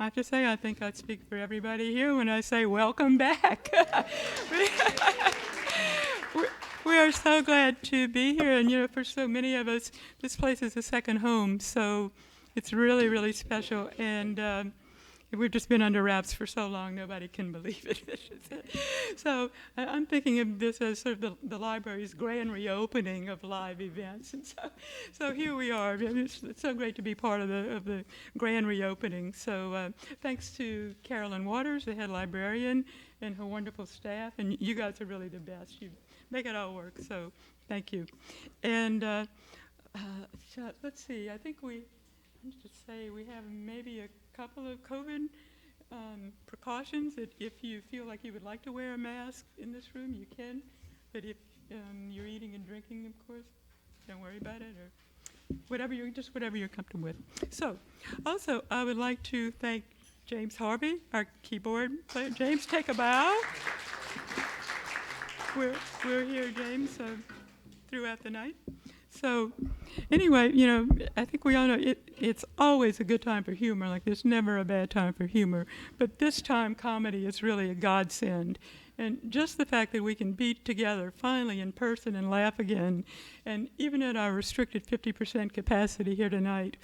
I have to say, I think I speak for everybody here when I say welcome back. we, we are so glad to be here, and for so many of us, this place is a second home, so it's really, really special, and we've just been under wraps for so long, nobody can believe it. So I'm thinking of this as sort of the library's grand reopening of live events. And so here we are. It's so great to be part of the grand reopening. So thanks to Carolyn Waters, the head librarian, and her wonderful staff. And you guys are really the best. You make it all work. So thank you. And let's see. I think we have maybe a couple of COVID precautions that if you feel like you would like to wear a mask in this room, you can. But if you're eating and drinking, of course, don't worry about it, or whatever you're comfortable with. So, also, I would like to thank James Harvey, our keyboard player. James, take a bow. We're here, James, throughout the night. So, anyway, I think we all know it's always a good time for humor. Like, there's never a bad time for humor. But this time, comedy is really a godsend. And just the fact that we can be together finally in person and laugh again, and even at our restricted 50% capacity here tonight,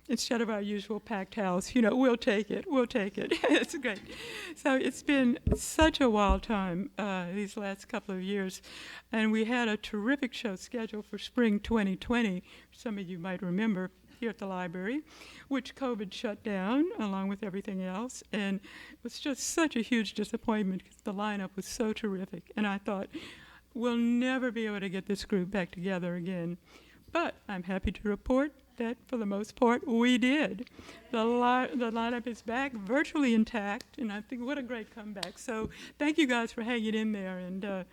instead of our usual packed house, we'll take it. It's great. So it's been such a wild time these last couple of years. And we had a terrific show scheduled for spring 2020, some of you might remember, here at the library, which COVID shut down along with everything else. And it was just such a huge disappointment because the lineup was so terrific. And I thought, we'll never be able to get this group back together again. But I'm happy to report that for the most part we did. The lineup is back, virtually intact, and I think what a great comeback. So thank you guys for hanging in there and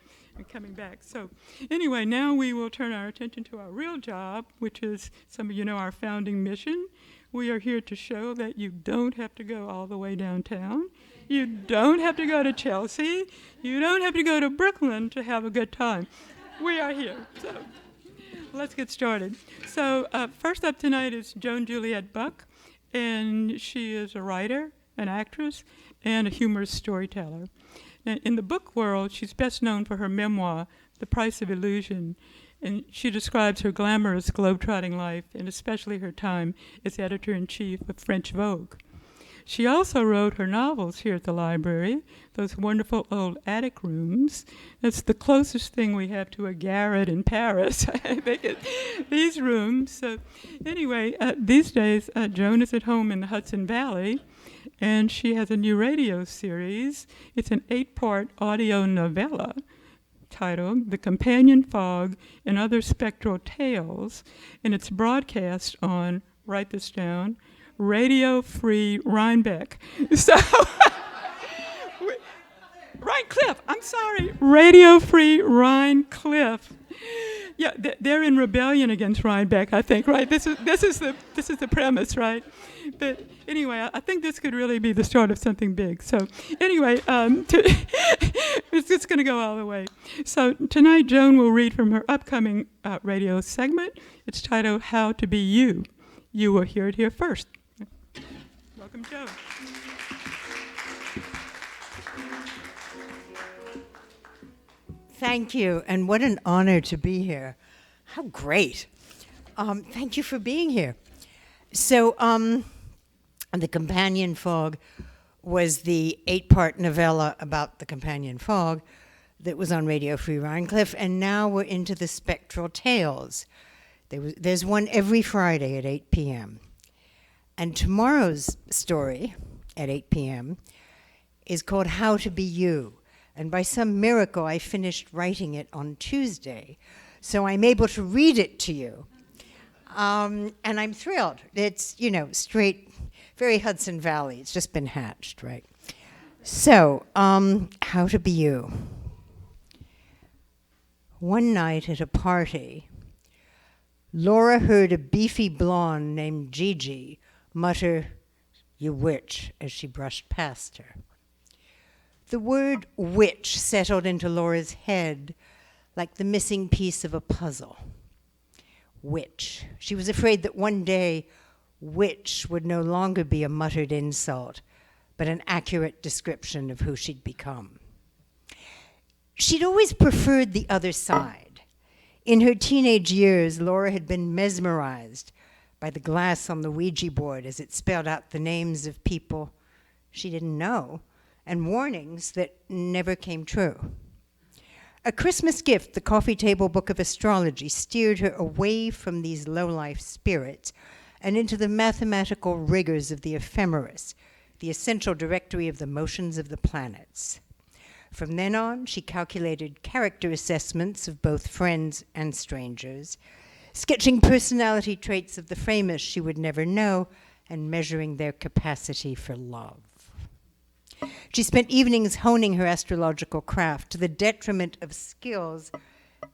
coming back. So anyway, now we will turn our attention to our real job, which is, some of you know, our founding mission. We are here to show that you don't have to go all the way downtown. You don't have to go to Chelsea. You don't have to go to Brooklyn to have a good time. We are here. So let's get started. So first up tonight is Joan Juliet Buck, and she is a writer, an actress, and a humorous storyteller. In the book world, she's best known for her memoir, The Price of Illusion, and she describes her glamorous globetrotting life, and especially her time as editor-in-chief of French Vogue. She also wrote her novels here at the library, those wonderful old attic rooms. That's the closest thing we have to a garret in Paris, I think, these rooms. So anyway, these days, Joan is at home in the Hudson Valley, and she has a new radio series. It's an 8-part audio novella titled The Companion Fog and Other Spectral Tales, and it's broadcast on, write this down, Radio Free Rhinebeck. So, Rhinecliff, I'm sorry. Radio Free Rhinecliff. Yeah, they're in rebellion against Rhinebeck, I think, right? This is the premise, right? But anyway, I think this could really be the start of something big. So anyway, it's going to go all the way. So tonight, Joan will read from her upcoming radio segment. It's titled How to Be You. You will hear it here first. Welcome, Joan. Thank you, and what an honor to be here. How great. Thank you for being here. So, The Companion Fog was the 8-part novella about the companion fog that was on Radio Free Rhinecliff, and now we're into the Spectral Tales. There's one every Friday at 8 p.m. And tomorrow's story at 8 p.m. is called How to Be You. And by some miracle, I finished writing it on Tuesday. So I'm able to read it to you. And I'm thrilled. It's, straight, very Hudson Valley. It's just been hatched, right? So, How to Be You. One night at a party, Laura heard a beefy blonde named Gigi mutter, "You witch," as she brushed past her. The word witch settled into Laura's head like the missing piece of a puzzle. Witch. She was afraid that one day Witch would no longer be a muttered insult, but an accurate description of who she'd become. She'd always preferred the other side. In her teenage years, Laura had been mesmerized by the glass on the Ouija board as it spelled out the names of people she didn't know and warnings that never came true. A Christmas gift, the coffee table book of astrology, steered her away from these low-life spirits and into the mathematical rigors of the ephemeris, the essential directory of the motions of the planets. From then on, she calculated character assessments of both friends and strangers, sketching personality traits of the framers she would never know and measuring their capacity for love. She spent evenings honing her astrological craft to the detriment of skills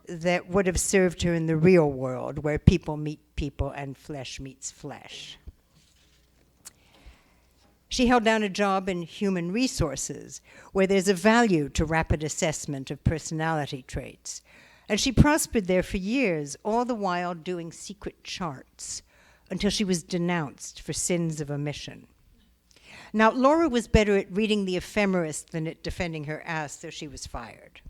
that would have served her in the real world, where people meet people and flesh meets flesh. She held down a job in human resources, where there's a value to rapid assessment of personality traits. And she prospered there for years, all the while doing secret charts, until she was denounced for sins of omission. Now, Laura was better at reading the ephemeris than at defending her ass, so she was fired.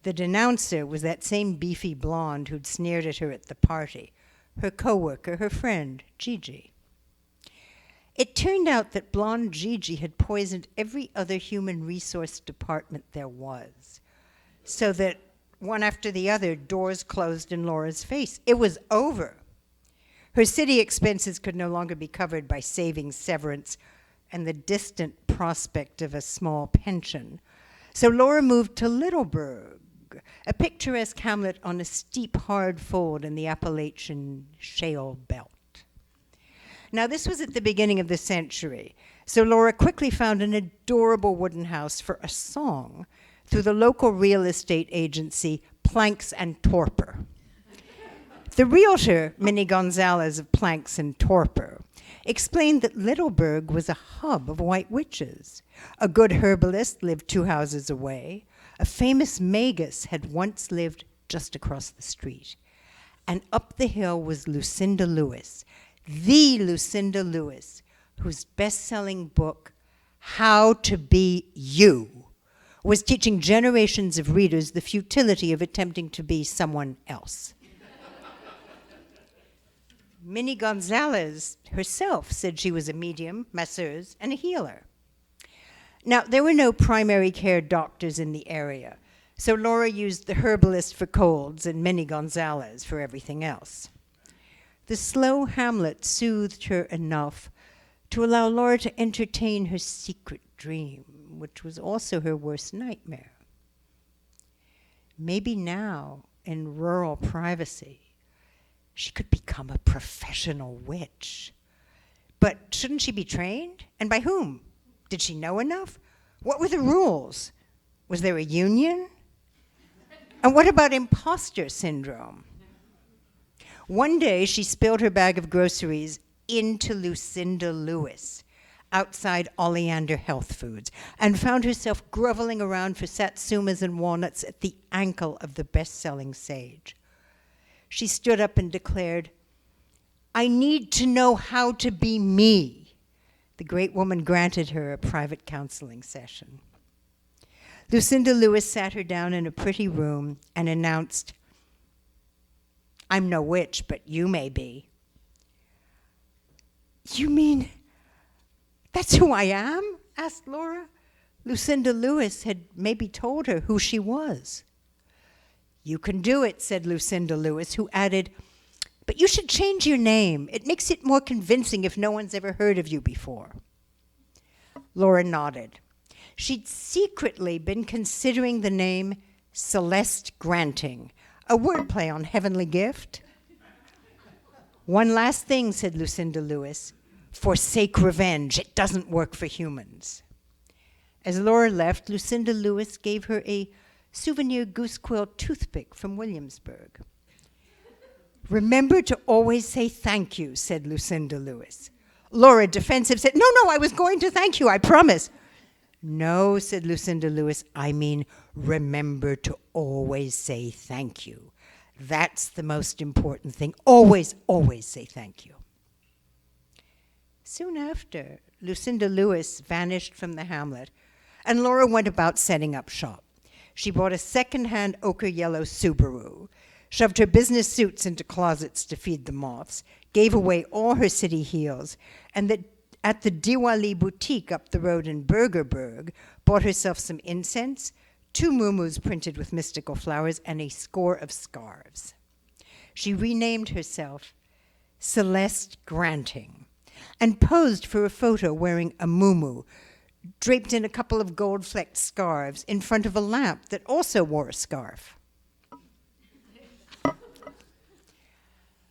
The denouncer was that same beefy blonde who'd sneered at her at the party, her coworker, her friend, Gigi. It turned out that blonde Gigi had poisoned every other human resource department there was, so that one after the other, doors closed in Laura's face. It was over. Her city expenses could no longer be covered by savings, severance, and the distant prospect of a small pension. So Laura moved to Littleburg, a picturesque hamlet on a steep, hard fold in the Appalachian shale belt. Now, this was at the beginning of the century, so Laura quickly found an adorable wooden house for a song through the local real estate agency, Planks and Torpor. The realtor, Minnie Gonzalez of Planks and Torpor, explained that Littleburg was a hub of white witches. A good herbalist lived 2 houses away. A famous magus had once lived just across the street. And up the hill was Lucinda Lewis, the Lucinda Lewis, whose best-selling book, How to Be You, was teaching generations of readers the futility of attempting to be someone else. Minnie Gonzalez herself said she was a medium, masseuse, and a healer. Now, there were no primary care doctors in the area, so Laura used the herbalist for colds and Minnie Gonzalez for everything else. The slow hamlet soothed her enough to allow Laura to entertain her secret dream, which was also her worst nightmare. Maybe now, in rural privacy, she could become a professional witch. But shouldn't she be trained? And by whom? Did she know enough? What were the rules? Was there a union? And what about imposter syndrome? One day, she spilled her bag of groceries into Lucinda Lewis, outside Oleander Health Foods, and found herself groveling around for satsumas and walnuts at the ankle of the best-selling sage. She stood up and declared, "I need to know how to be me." The great woman granted her a private counseling session. Lucinda Lewis sat her down in a pretty room and announced, "I'm no witch, but you may be." "You mean that's who I am?" asked Laura. Lucinda Lewis had maybe told her who she was. "You can do it," said Lucinda Lewis, who added, "But you should change your name. It makes it more convincing if no one's ever heard of you before." Laura nodded. She'd secretly been considering the name Celeste Granting, a wordplay on heavenly gift. "One last thing," said Lucinda Lewis. "Forsake revenge. It doesn't work for humans." As Laura left, Lucinda Lewis gave her a souvenir goose quill toothpick from Williamsburg. "Remember to always say thank you," said Lucinda Lewis. Laura, defensive, said, "No, I was going to thank you, I promise." "No," said Lucinda Lewis, "I mean, remember to always say thank you. That's the most important thing. Always, always say thank you." Soon after, Lucinda Lewis vanished from the hamlet, and Laura went about setting up shop. She bought a second-hand ochre yellow Subaru, shoved her business suits into closets to feed the moths, gave away all her city heels, and at the Diwali boutique up the road in Burgerberg, bought herself some incense, 2 muumuus printed with mystical flowers, and a score of scarves. She renamed herself Celeste Granting and posed for a photo wearing a muumuu, draped in a couple of gold-flecked scarves in front of a lamp that also wore a scarf.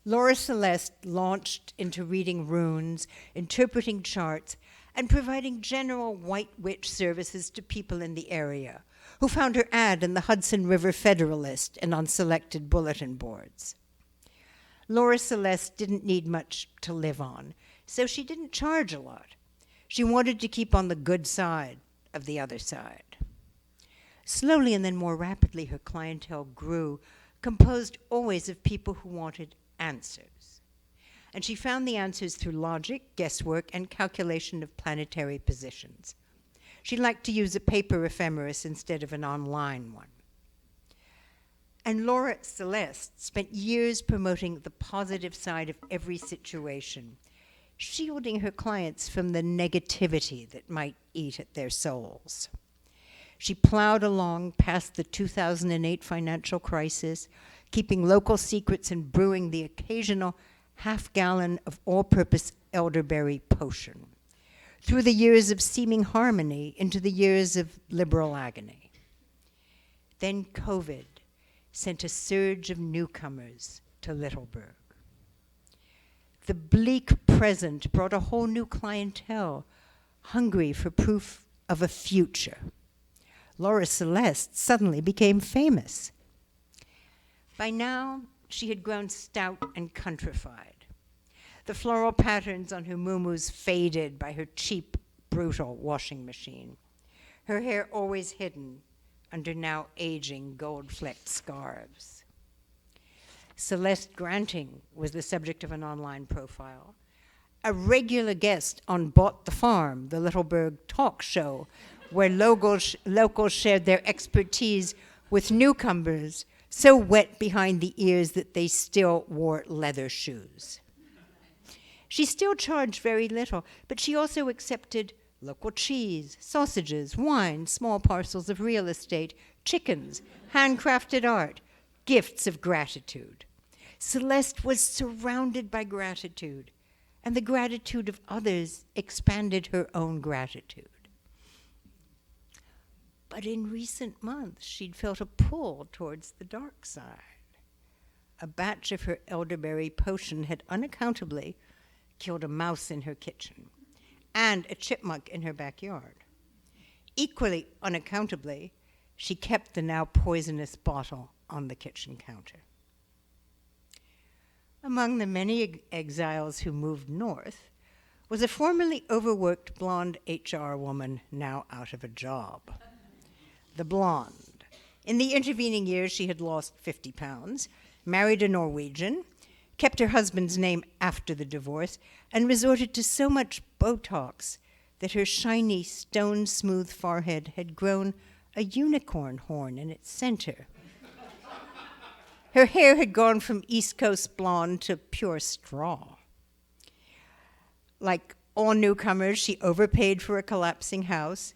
Laura Celeste launched into reading runes, interpreting charts, and providing general white witch services to people in the area, who found her ad in the Hudson River Federalist and on selected bulletin boards. Laura Celeste didn't need much to live on, so she didn't charge a lot. She wanted to keep on the good side of the other side. Slowly and then more rapidly, her clientele grew, composed always of people who wanted answers. And she found the answers through logic, guesswork, and calculation of planetary positions. She liked to use a paper ephemeris instead of an online one. And Laura Celeste spent years promoting the positive side of every situation, shielding her clients from the negativity that might eat at their souls. She plowed along past the 2008 financial crisis, keeping local secrets and brewing the occasional half-gallon of all-purpose elderberry potion, through the years of seeming harmony into the years of liberal agony. Then COVID sent a surge of newcomers to Littleburg. The bleak present brought a whole new clientele, hungry for proof of a future. Laura Celeste suddenly became famous. By now, she had grown stout and countrified. The floral patterns on her muumuus faded by her cheap, brutal washing machine. Her hair always hidden under now aging gold-flecked scarves. Celeste Granting was the subject of an online profile. A regular guest on Bought the Farm, the Littleburg talk show, where locals shared their expertise with newcomers so wet behind the ears that they still wore leather shoes. She still charged very little, but she also accepted local cheese, sausages, wine, small parcels of real estate, chickens, handcrafted art, gifts of gratitude. Celeste was surrounded by gratitude, and the gratitude of others expanded her own gratitude. But in recent months, she'd felt a pull towards the dark side. A batch of her elderberry potion had unaccountably killed a mouse in her kitchen and a chipmunk in her backyard. Equally unaccountably, she kept the now poisonous bottle on the kitchen counter. Among the many exiles who moved north was a formerly overworked blonde HR woman now out of a job. The blonde. In the intervening years, she had lost 50 pounds, married a Norwegian, kept her husband's name after the divorce, and resorted to so much Botox that her shiny, stone-smooth forehead had grown a unicorn horn in its center. Her hair had gone from East Coast blonde to pure straw. Like all newcomers, she overpaid for a collapsing house,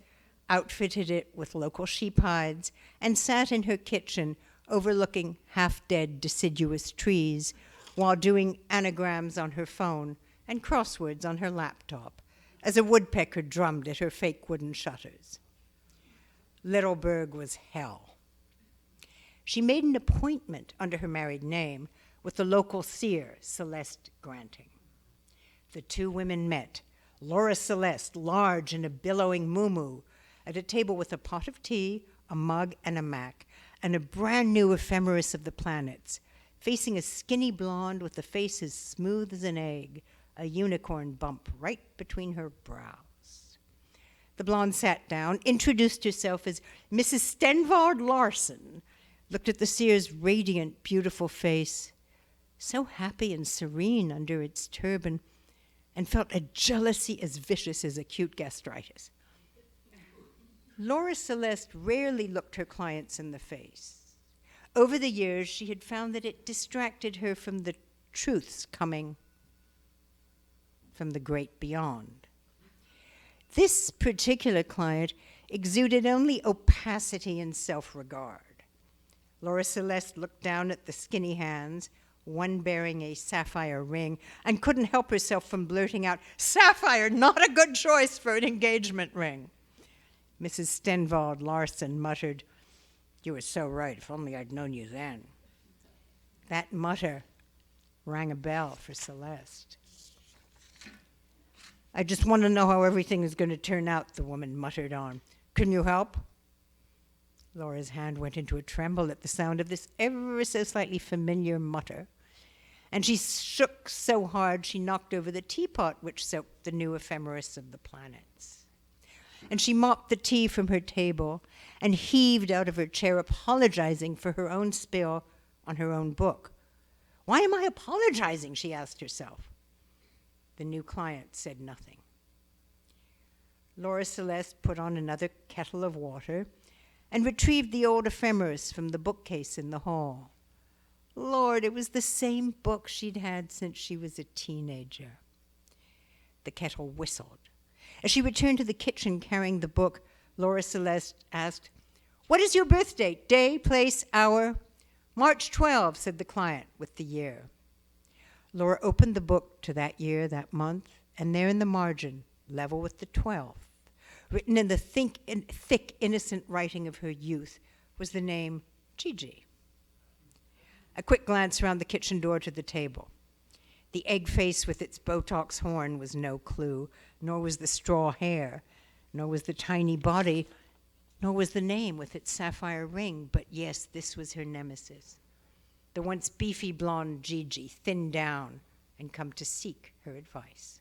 outfitted it with local sheep hides, and sat in her kitchen overlooking half-dead deciduous trees while doing anagrams on her phone and crosswords on her laptop as a woodpecker drummed at her fake wooden shutters. Littleburg was hell. She made an appointment under her married name with the local seer, Celeste Granting. The two women met, Laura Celeste, large in a billowing muumuu, at a table with a pot of tea, a mug, and a Mac, and a brand new ephemeris of the planets, facing a skinny blonde with a face as smooth as an egg, a unicorn bump right between her brows. The blonde sat down, introduced herself as Mrs. Stenvard Larson, looked at the seer's radiant, beautiful face, so happy and serene under its turban, and felt a jealousy as vicious as acute gastritis. Laura Celeste rarely looked her clients in the face. Over the years, she had found that it distracted her from the truths coming from the great beyond. This particular client exuded only opacity and self-regard. Laura Celeste looked down at the skinny hands, one bearing a sapphire ring, and couldn't help herself from blurting out, "Sapphire, not a good choice for an engagement ring." Mrs. Stenvald Larson muttered, "You were so right, if only I'd known you then." That mutter rang a bell for Celeste. "I just want to know how everything is going to turn out," the woman muttered on. "Can you help?" Laura's hand went into a tremble at the sound of this ever so slightly familiar mutter, and she shook so hard she knocked over the teapot which soaked the new ephemeris of the planets. And she mopped the tea from her table and heaved out of her chair, apologizing for her own spill on her own book. "Why am I apologizing?" she asked herself. The new client said nothing. Laura Celeste put on another kettle of water and retrieved the old ephemeris from the bookcase in the hall. Lord, it was the same book she'd had since she was a teenager. The kettle whistled. As she returned to the kitchen carrying the book, Laura Celeste asked, "What is your birth date? Day, place, hour?" "March 12, said the client with the year. Laura opened the book to that year, that month, and there in the margin, level with the 12th, written in the thick, innocent writing of her youth, was the name Gigi. A quick glance around the kitchen door to the table. The egg face with its Botox horn was no clue, nor was the straw hair, nor was the tiny body, nor was the name with its sapphire ring. But yes, this was her nemesis, the once beefy blonde Gigi, thinned down and come to seek her advice.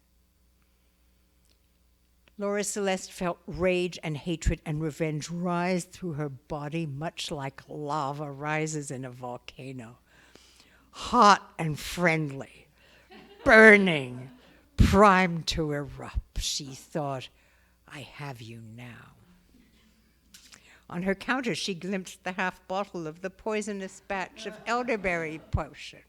Laura Celeste felt rage and hatred and revenge rise through her body, much like lava rises in a volcano. Hot and friendly, burning, primed to erupt, she thought, "I have you now." On her counter, she glimpsed the half bottle of the poisonous batch of elderberry potion.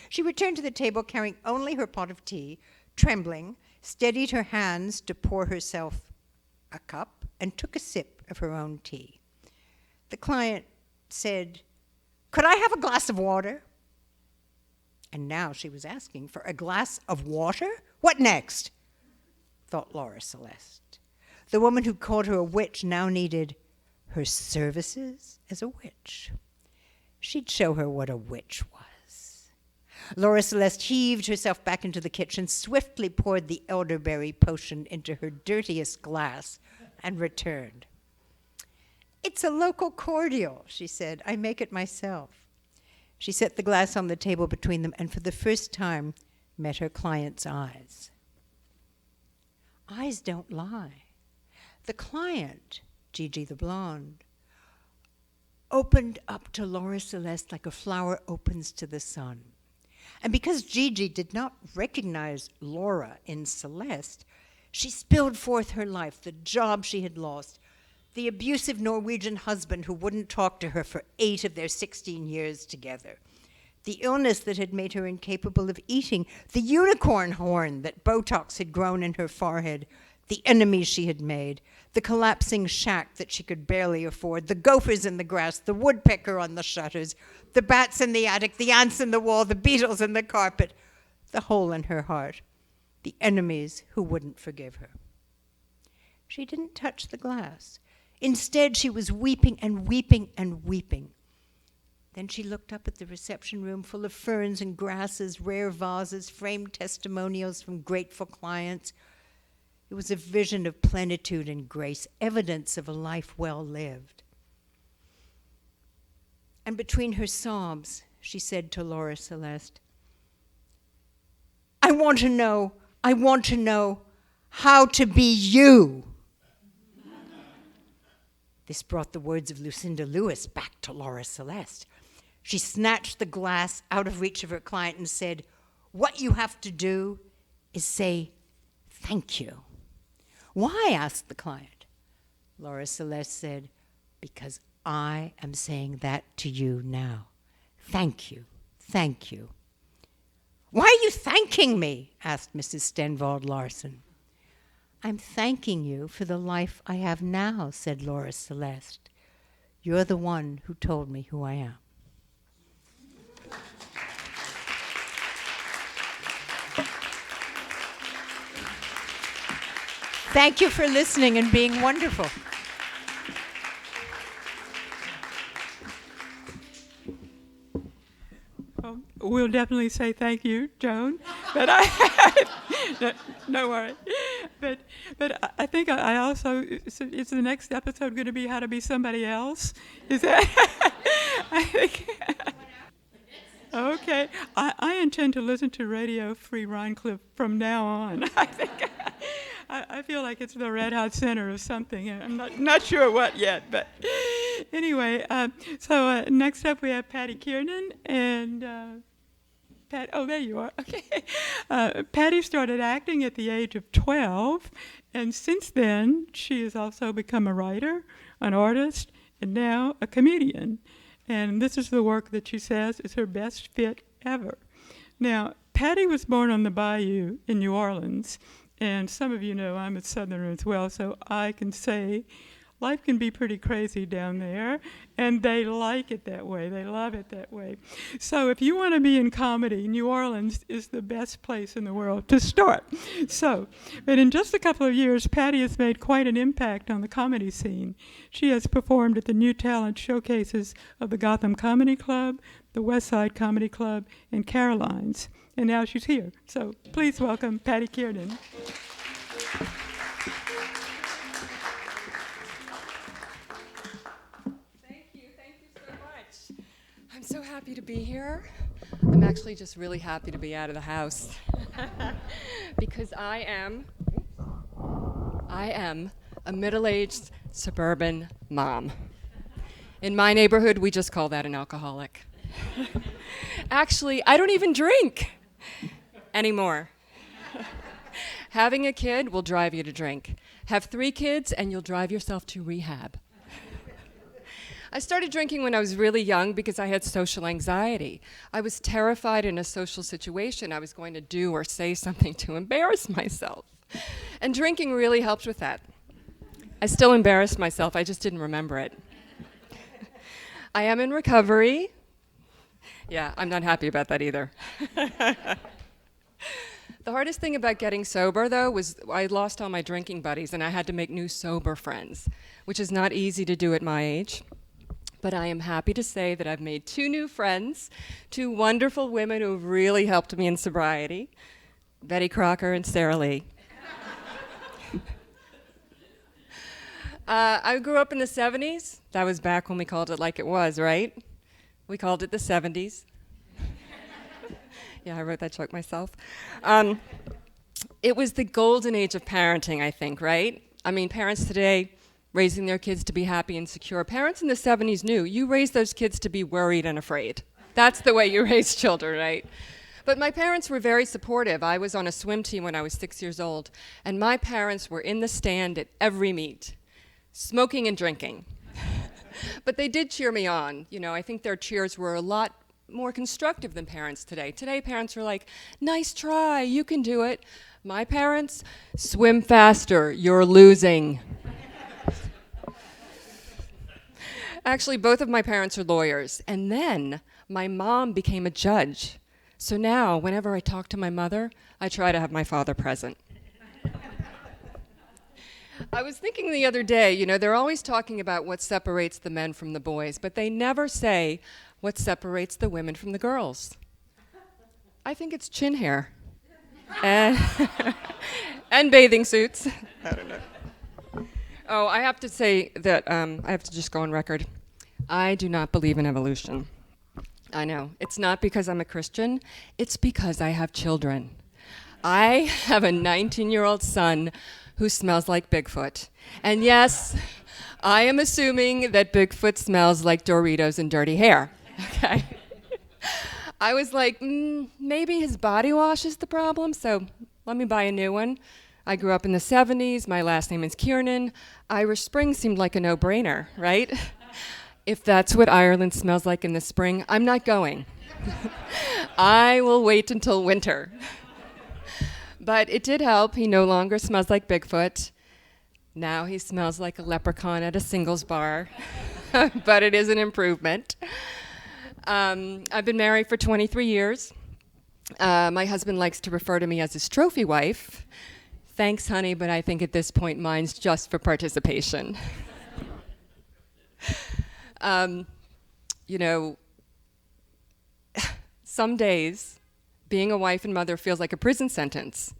She returned to the table carrying only her pot of tea, trembling, steadied her hands to pour herself a cup, and took a sip of her own tea. The client said, "Could I have a glass of water?" And now she was asking for a glass of water? What next? Thought Laura Celeste. The woman who called her a witch now needed her services as a witch. She'd show her what a witch was. Laura Celeste heaved herself back into the kitchen, swiftly poured the elderberry potion into her dirtiest glass, and returned. "It's a local cordial," she said. "I make it myself." She set the glass on the table between them and for the first time met her client's eyes. Eyes don't lie. The client, Gigi the blonde, opened up to Laura Celeste like a flower opens to the sun. And because Gigi did not recognize Laura in Celeste, she spilled forth her life, the job she had lost, the abusive Norwegian husband who wouldn't talk to her for 8 of their 16 years together, the illness that had made her incapable of eating, the unicorn horn that Botox had grown in her forehead, the enemies she had made, the collapsing shack that she could barely afford, the gophers in the grass, the woodpecker on the shutters, the bats in the attic, the ants in the wall, the beetles in the carpet, the hole in her heart, the enemies who wouldn't forgive her. She didn't touch the glass. Instead, she was weeping and weeping and weeping. Then she looked up at the reception room full of ferns and grasses, rare vases, framed testimonials from grateful clients. It was a vision of plenitude and grace, evidence of a life well lived. And between her sobs, she said to Laura Celeste, I want to know how to be you." This brought the words of Lucinda Lewis back to Laura Celeste. She snatched the glass out of reach of her client and said, What you have to do is say thank you. Why? Asked the client. Laura Celeste said, because I am saying that to you now. Thank you. Thank you. Why are you thanking me? Asked Mrs. Stenvald Larson. I'm thanking you for the life I have now, said Laura Celeste. You're the one who told me who I am. Thank you for listening and being wonderful. Well, we'll definitely say thank you, Joan. But no worry. But I think I also, is the next episode going to be how to be somebody else? Is that? I think. Okay. I intend to listen to Radio Free Rhinecliff from now on. I think. I feel like it's the Red Hot Center or something. I'm not sure what yet, but anyway. So next up we have Patty Kiernan and Pat. Oh, there you are. Okay. Patty started acting at the age of 12, and since then she has also become a writer, an artist, and now a comedian. And this is the work that she says is her best fit ever. Now, Patty was born on the Bayou in New Orleans. And some of you know I'm a Southerner as well, so I can say life can be pretty crazy down there, and they like it that way. They love it that way. So if you want to be in comedy, New Orleans is the best place in the world to start. So, but in just a couple of years, Patty has made quite an impact on the comedy scene. She has performed at the New Talent Showcases of the Gotham Comedy Club, the West Side Comedy Club, and Caroline's. And now she's here. So please welcome Patty Kiernan. Thank you so much. I'm so happy to be here. I'm actually just really happy to be out of the house because I am a middle-aged suburban mom. In my neighborhood, we just call that an alcoholic. Actually, I don't even drink anymore. Having a kid will drive you to drink. Have 3 kids and you'll drive yourself to rehab. I started drinking when I was really young because I had social anxiety. I was terrified in a social situation I was going to do or say something to embarrass myself. And drinking really helped with that. I still embarrassed myself, I just didn't remember it. I am in recovery. Yeah, I'm not happy about that either. The hardest thing about getting sober, though, was I lost all my drinking buddies and I had to make new sober friends, which is not easy to do at my age. But I am happy to say that I've made 2 new friends, 2 wonderful women who have really helped me in sobriety, Betty Crocker and Sarah Lee. I grew up in the 70s. That was back when we called it like it was, right? We called it the 70s. Yeah, I wrote that joke myself. It was the golden age of parenting, I think, right? I mean, parents today raising their kids to be happy and secure. Parents in the 70s knew you raised those kids to be worried and afraid. That's the way you raise children, right? But my parents were very supportive. I was on a swim team when I was 6 years old, and my parents were in the stand at every meet, smoking and drinking. But they did cheer me on. You know, I think their cheers were a lot more constructive than parents today. Today, parents are like, nice try, you can do it. My parents, swim faster, you're losing. Actually, both of my parents are lawyers. And then my mom became a judge. So now, whenever I talk to my mother, I try to have my father present. I was thinking the other day, you know, they're always talking about what separates the men from the boys, but they never say what separates the women from the girls. I think it's chin hair. And bathing suits. I don't know. Oh, I have to say that, I have to just go on record. I do not believe in evolution. I know. It's not because I'm a Christian. It's because I have children. I have a 19-year-old son who smells like Bigfoot. And yes, I am assuming that Bigfoot smells like Doritos and dirty hair. Okay? I was like, maybe his body wash is the problem, so let me buy a new one. I grew up in the 70s. My last name is Kiernan. Irish Spring seemed like a no-brainer, right? If that's what Ireland smells like in the spring, I'm not going. I will wait until winter. But it did help. He no longer smells like Bigfoot. Now he smells like a leprechaun at a singles bar. But it is an improvement. I've been married for 23 years. My husband likes to refer to me as his trophy wife. Thanks, honey, but I think at this point mine's just for participation. You know, some days being a wife and mother feels like a prison sentence.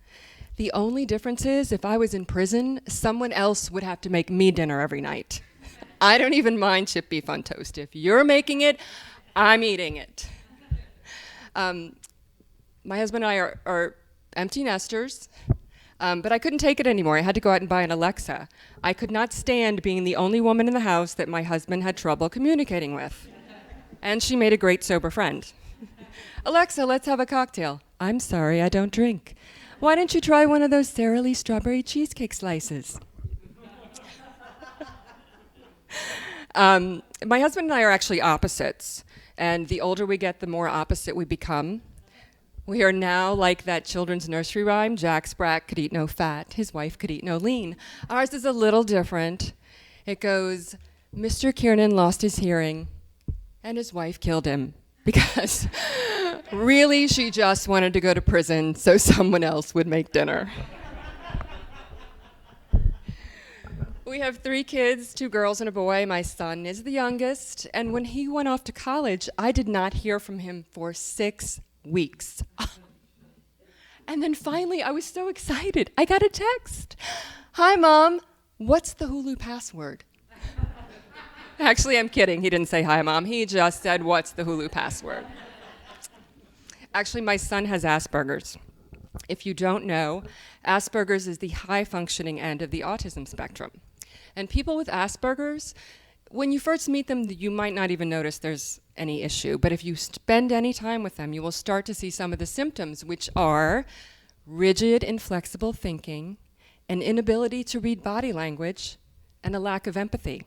The only difference is if I was in prison, someone else would have to make me dinner every night. I don't even mind chipped beef on toast. If you're making it, I'm eating it. My husband and I are empty nesters, but I couldn't take it anymore. I had to go out and buy an Alexa. I could not stand being the only woman in the house that my husband had trouble communicating with. And she made a great sober friend. Alexa, let's have a cocktail. I'm sorry, I don't drink. Why don't you try one of those Sara Lee strawberry cheesecake slices? My husband and I are actually opposites. And the older we get, the more opposite we become. We are now like that children's nursery rhyme, Jack Sprat could eat no fat, his wife could eat no lean. Ours is a little different. It goes, Mr. Kiernan lost his hearing, and his wife killed him, because really she just wanted to go to prison so someone else would make dinner. We have 3 kids, 2 girls and a boy. My son is the youngest, and when he went off to college, I did not hear from him for 6 weeks. And then finally, I was so excited. I got a text. Hi, Mom. What's the Hulu password? Actually, I'm kidding. He didn't say hi, Mom. He just said, what's the Hulu password? Actually, my son has Asperger's. If you don't know, Asperger's is the high-functioning end of the autism spectrum. And people with Asperger's, when you first meet them, you might not even notice there's any issue. But if you spend any time with them, you will start to see some of the symptoms, which are rigid, inflexible thinking, an inability to read body language, and a lack of empathy.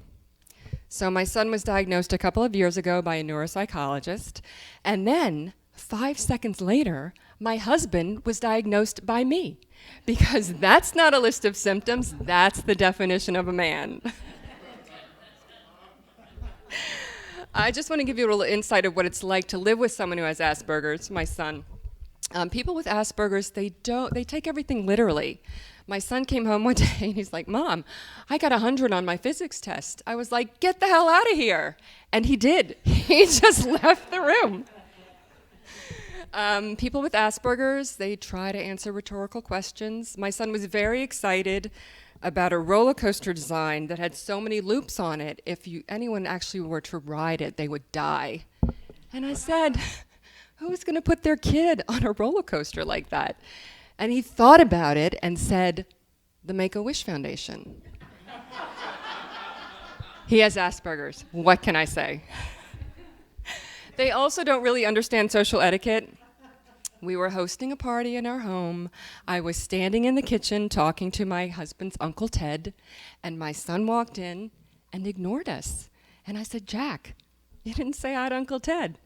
So my son was diagnosed a couple of years ago by a neuropsychologist, and then 5 seconds later, my husband was diagnosed by me, because that's not a list of symptoms, that's the definition of a man. I just want to give you a little insight of what it's like to live with someone who has Asperger's, my son. People with Asperger's, they take everything literally. My son came home one day and he's like, Mom, I got 100 on my physics test. I was like, get the hell out of here. And he did. He just left the room. People with Asperger's, they try to answer rhetorical questions. My son was very excited about a roller coaster design that had so many loops on it, if anyone actually were to ride it, they would die. And I said, who's going to put their kid on a roller coaster like that? And he thought about it and said, the Make-A-Wish Foundation. He has Asperger's. What can I say? They also don't really understand social etiquette. We were hosting a party in our home. I was standing in the kitchen talking to my husband's Uncle Ted, and my son walked in and ignored us. And I said, Jack, you didn't say hi to Uncle Ted.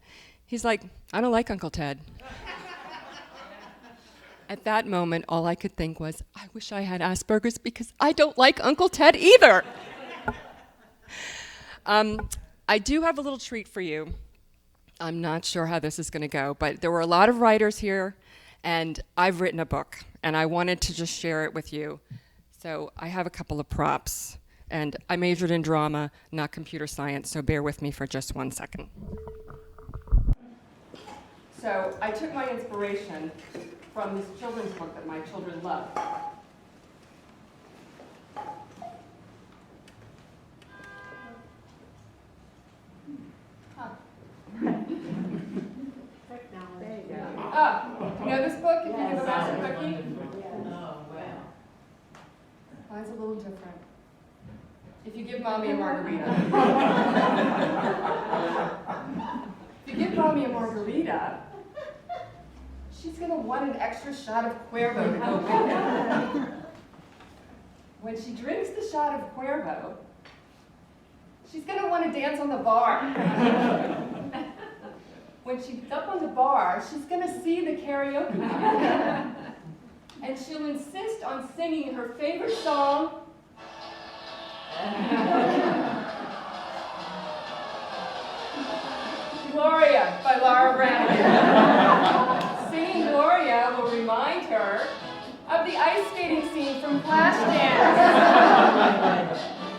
He's like, I don't like Uncle Ted. At that moment, all I could think was, I wish I had Asperger's because I don't like Uncle Ted either. I do have a little treat for you. I'm not sure how this is going to go, but there were a lot of writers here, and I've written a book, and I wanted to just share it with you. So I have a couple of props, and I majored in drama, not computer science, so bear with me for just 1 second. So I took my inspiration from this children's book that my children love. You know this book, If You Give a Mouse a Cookie? Mine's a little different. If you give Mommy a margarita. If you give Mommy a margarita, she's going to want an extra shot of Cuervo to go with it. When she drinks the shot of Cuervo, she's going to want to dance on the bar. When she's up on the bar, she's going to see the karaoke. And she'll insist on singing her favorite song, Gloria by Laura Branigan. Singing Gloria will remind her of the ice skating scene from Flashdance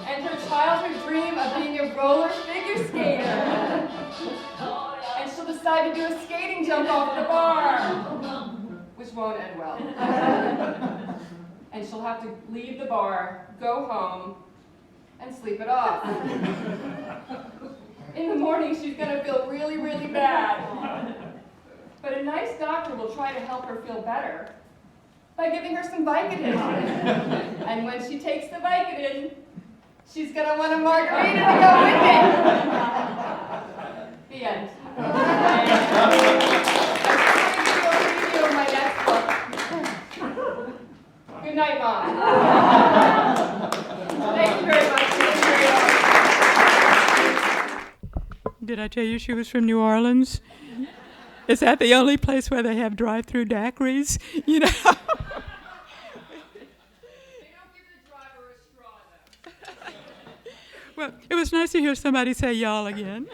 and her childhood dream of being a roller figure skater. And she'll decide to do a skating jump off the bar, which won't end well. And she'll have to leave the bar, go home, and sleep it off. In the morning, she's going to feel really, really bad. But a nice doctor will try to help her feel better by giving her some Vicodin. And when she takes the Vicodin, she's going to want a margarita to go with it. The end. I'm going to review my next book. Good night, Mom. Thank you very much. Did I tell you she was from New Orleans? Is that the only place where they have drive-through daiquiris? You know. They don't give the driver a straw, though. Well, it was nice to hear somebody say y'all again.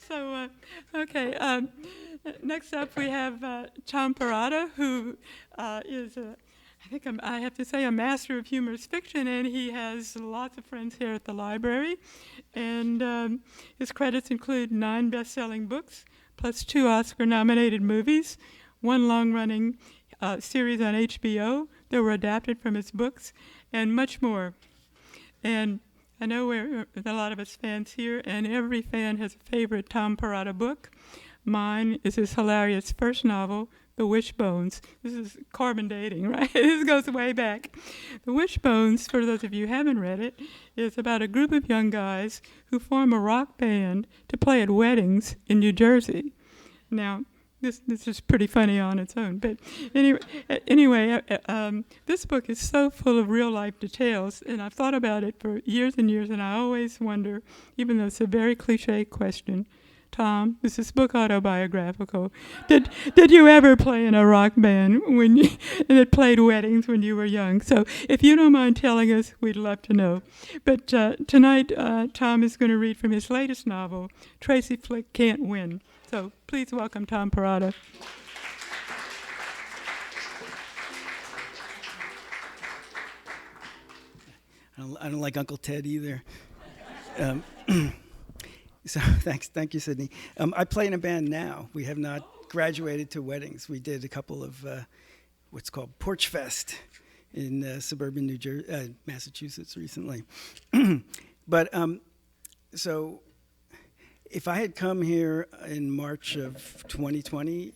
So, okay. Next up, we have Tom Perrotta, who is, I have to say, a master of humorous fiction, and he has lots of friends here at the library. And his credits include 9 best-selling books, plus 2 Oscar-nominated movies, 1 long-running series on HBO that were adapted from his books, and much more. And I know we're a lot of us fans here, and every fan has a favorite Tom Perrotta book. Mine is his hilarious first novel, The Wishbones. This is carbon dating, right? This goes way back. The Wishbones, for those of you who haven't read it, is about a group of young guys who form a rock band to play at weddings in New Jersey. Now, this is pretty funny on its own. But anyway, this book is so full of real-life details, and I've thought about it for years and years, and I always wonder, even though it's a very cliche question, Tom, is this book autobiographical? Did you ever play in a rock band and it played weddings when you were young? So if you don't mind telling us, we'd love to know. But tonight, Tom is going to read from his latest novel, Tracy Flick Can't Win. So please welcome Tom Perrotta. I don't like Uncle Ted either. So thank you, Sydney. I play in a band now. We have not graduated to weddings. We did a couple of what's called Porch Fest in suburban Massachusetts recently. But so if I had come here in March of 2020,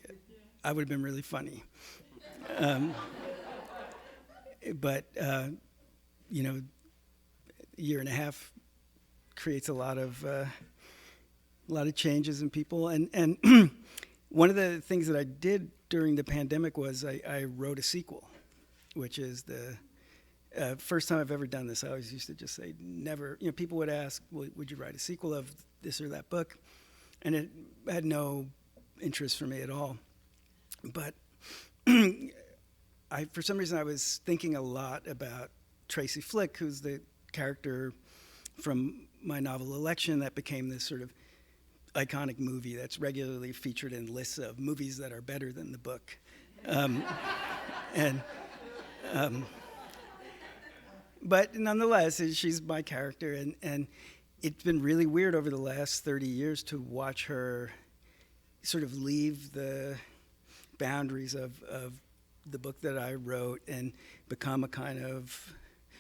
I would have been really funny. But you know, a year and a half creates a lot of changes in people, and one of the things that I did during the pandemic was I wrote a sequel, which is the first time I've ever done this. I always used to just say never. You know, people would ask, well, would you write a sequel of this or that book? And it had no interest for me at all. But for some reason, I was thinking a lot about Tracy Flick, who's the character from my novel Election that became this sort of iconic movie that's regularly featured in lists of movies that are better than the book. But nonetheless, she's my character, and it's been really weird over the last 30 years to watch her sort of leave the boundaries of the book that I wrote and become a kind of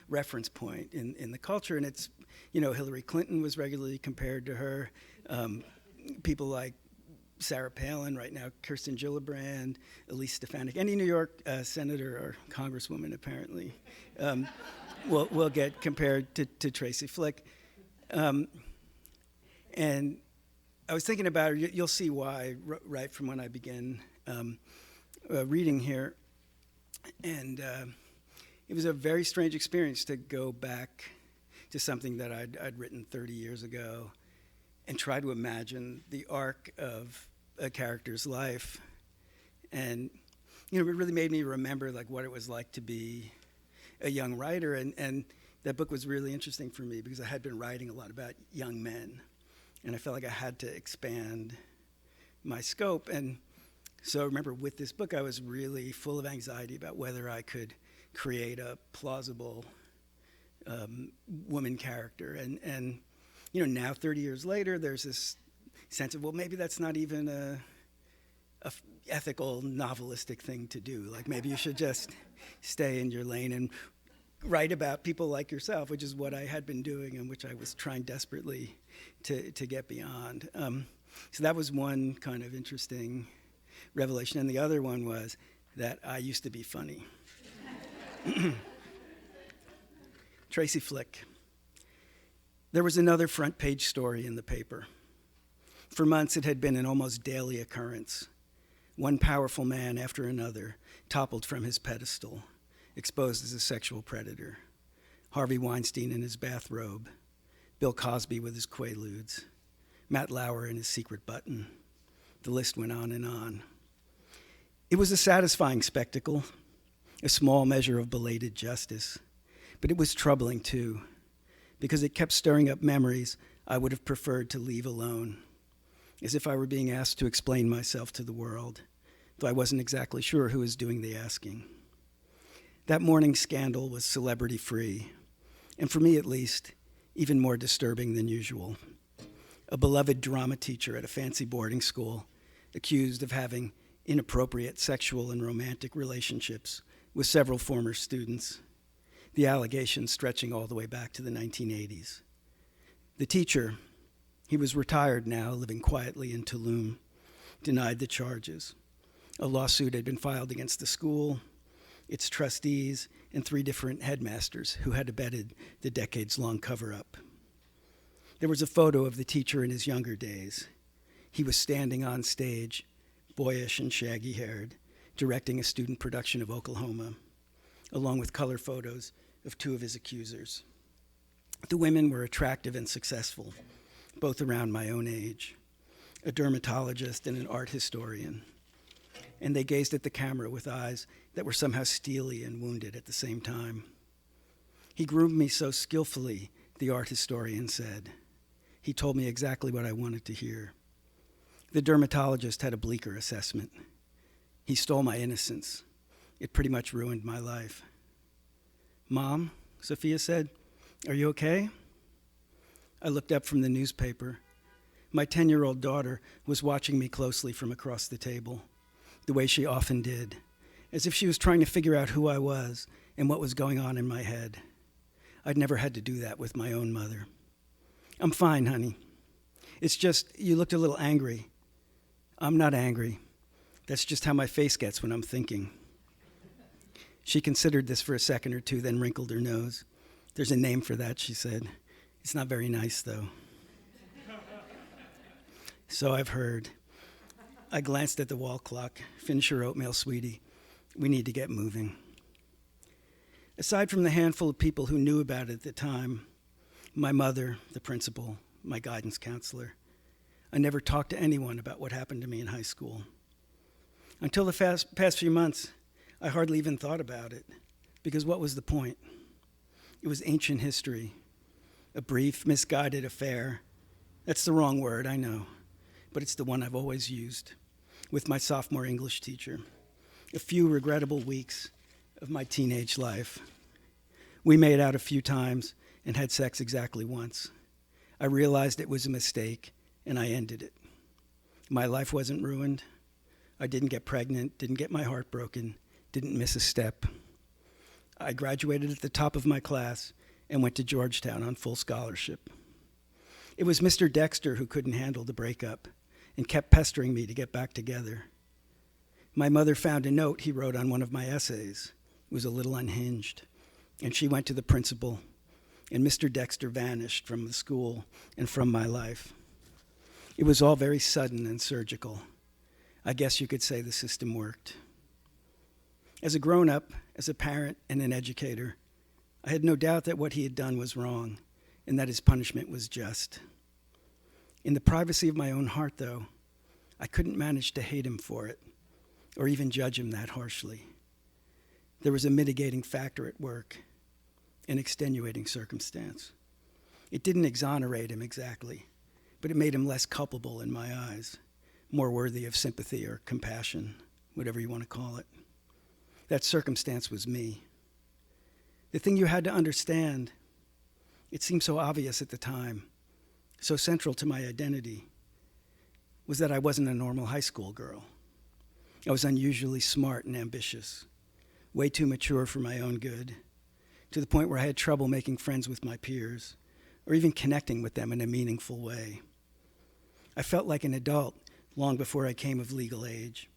reference point in the culture. And it's, you know, Hillary Clinton was regularly compared to her. People like Sarah Palin, right now Kirsten Gillibrand, Elise Stefanik, any New York senator or congresswoman apparently will get compared to Tracy Flick. And I was thinking about her. You'll see why right from when I begin. reading here, and it was a very strange experience to go back to something that I'd written 30 years ago and try to imagine the arc of a character's life. And, it really made me remember like what it was like to be a young writer. And that book was really interesting for me because I had been writing a lot about young men. And I felt like I had to expand my scope. And so I remember with this book, I was really full of anxiety about whether I could create a plausible woman character. And now 30 years later, there's this sense of, well, maybe that's not even a ethical novelistic thing to do. Like maybe you should just stay in your lane and write about people like yourself, which is what I had been doing and which I was trying desperately to get beyond. So that was one kind of interesting revelation. And the other one was that I used to be funny. Tracy Flick. There was another front page story in the paper. For months, it had been an almost daily occurrence. One powerful man after another toppled from his pedestal, exposed as a sexual predator. Harvey Weinstein in his bathrobe, Bill Cosby with his quaaludes, Matt Lauer in his secret button. The list went on and on. It was a satisfying spectacle, a small measure of belated justice, but it was troubling too, because it kept stirring up memories I would have preferred to leave alone, as if I were being asked to explain myself to the world, though I wasn't exactly sure who was doing the asking. That morning's scandal was celebrity-free, and for me at least, even more disturbing than usual. A beloved drama teacher at a fancy boarding school, accused of having inappropriate sexual and romantic relationships with several former students, the allegations stretching all the way back to the 1980s. The teacher, he was retired now, living quietly in Tulum, denied the charges. A lawsuit had been filed against the school, its trustees, and 3 different headmasters who had abetted the decades-long cover-up. There was a photo of the teacher in his younger days. He was standing on stage, boyish and shaggy-haired, directing a student production of Oklahoma, along with color photos of 2 of his accusers. The women were attractive and successful, both around my own age, a dermatologist and an art historian, and they gazed at the camera with eyes that were somehow steely and wounded at the same time. He groomed me so skillfully, the art historian said. He told me exactly what I wanted to hear. The dermatologist had a bleaker assessment. He stole my innocence. It pretty much ruined my life. Mom, Sophia said, are you okay? I looked up from the newspaper. My 10-year-old daughter was watching me closely from across the table, the way she often did, as if she was trying to figure out who I was and what was going on in my head. I'd never had to do that with my own mother. I'm fine, honey. It's just, you looked a little angry. I'm not angry. That's just how my face gets when I'm thinking. She considered this for a second or two, then wrinkled her nose. There's a name for that, she said. It's not very nice, though. So I've heard. I glanced at the wall clock. Finish your oatmeal, sweetie. We need to get moving. Aside from the handful of people who knew about it at the time, my mother, the principal, my guidance counselor, I never talked to anyone about what happened to me in high school. Until the past few months, I hardly even thought about it, because what was the point? It was ancient history, a brief, misguided affair. That's the wrong word, I know, but it's the one I've always used, with my sophomore English teacher. A few regrettable weeks of my teenage life. We made out a few times and had sex exactly once. I realized it was a mistake, and I ended it. My life wasn't ruined. I didn't get pregnant, didn't get my heart broken, didn't miss a step. I graduated at the top of my class and went to Georgetown on full scholarship. It was Mr. Dexter who couldn't handle the breakup and kept pestering me to get back together. My mother found a note he wrote on one of my essays. It was a little unhinged, and she went to the principal, and Mr. Dexter vanished from the school and from my life. It was all very sudden and surgical. I guess you could say the system worked. As a grown-up, as a parent and an educator, I had no doubt that what he had done was wrong and that his punishment was just. In the privacy of my own heart, though, I couldn't manage to hate him for it or even judge him that harshly. There was a mitigating factor at work, an extenuating circumstance. It didn't exonerate him exactly, but it made him less culpable in my eyes, more worthy of sympathy or compassion, whatever you want to call it. That circumstance was me. The thing you had to understand, it seemed so obvious at the time, so central to my identity, was that I wasn't a normal high school girl. I was unusually smart and ambitious, way too mature for my own good, to the point where I had trouble making friends with my peers, or even connecting with them in a meaningful way. I felt like an adult long before I came of legal age,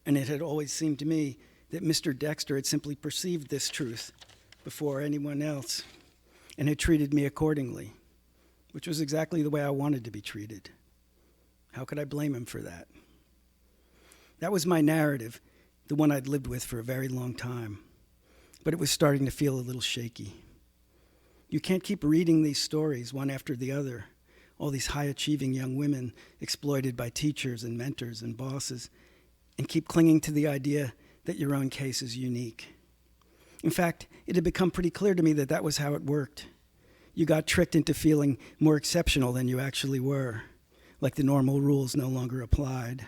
and it had always seemed to me that Mr. Dexter had simply perceived this truth before anyone else and had treated me accordingly, which was exactly the way I wanted to be treated. How could I blame him for that? That was my narrative, the one I'd lived with for a very long time, but it was starting to feel a little shaky. You can't keep reading these stories one after the other, all these high-achieving young women exploited by teachers and mentors and bosses, and keep clinging to the idea that your own case is unique. In fact, it had become pretty clear to me that that was how it worked. You got tricked into feeling more exceptional than you actually were, like the normal rules no longer applied.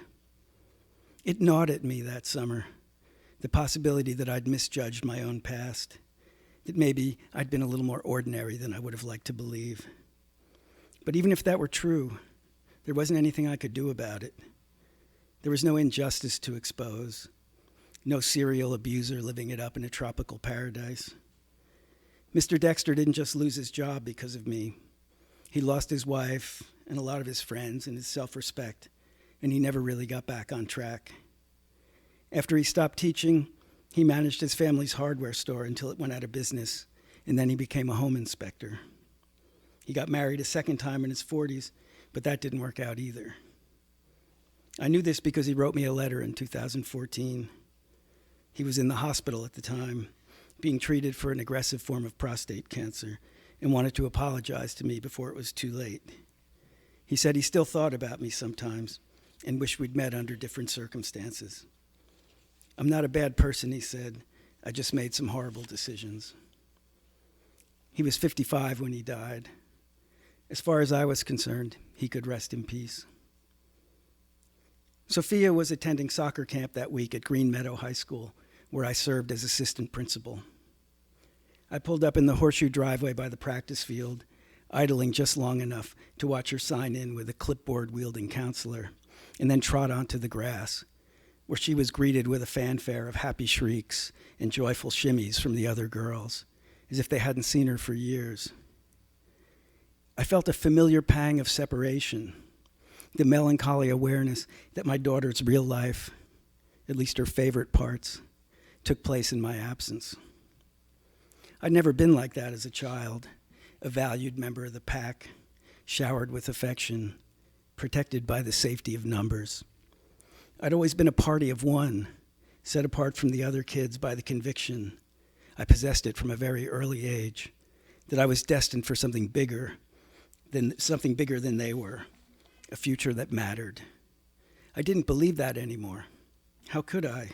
It gnawed at me that summer, the possibility that I'd misjudged my own past, that maybe I'd been a little more ordinary than I would have liked to believe. But even if that were true, there wasn't anything I could do about it. There was no injustice to expose, no serial abuser living it up in a tropical paradise. Mr. Dexter didn't just lose his job because of me. He lost his wife and a lot of his friends and his self-respect, and he never really got back on track. After he stopped teaching, he managed his family's hardware store until it went out of business, and then he became a home inspector. He got married a second time in his 40s, but that didn't work out either. I knew this because he wrote me a letter in 2014. He was in the hospital at the time, being treated for an aggressive form of prostate cancer, and wanted to apologize to me before it was too late. He said he still thought about me sometimes and wished we'd met under different circumstances. I'm not a bad person, he said. I just made some horrible decisions. He was 55 when he died. As far as I was concerned, he could rest in peace. Sophia was attending soccer camp that week at Green Meadow High School, where I served as assistant principal. I pulled up in the horseshoe driveway by the practice field, idling just long enough to watch her sign in with a clipboard-wielding counselor, and then trot onto the grass, where she was greeted with a fanfare of happy shrieks and joyful shimmies from the other girls, as if they hadn't seen her for years. I felt a familiar pang of separation, the melancholy awareness that my daughter's real life, at least her favorite parts, took place in my absence. I'd never been like that as a child, a valued member of the pack, showered with affection, protected by the safety of numbers. I'd always been a party of one, set apart from the other kids by the conviction, I possessed it from a very early age, that I was destined for something bigger than they were, a future that mattered. I didn't believe that anymore. How could I?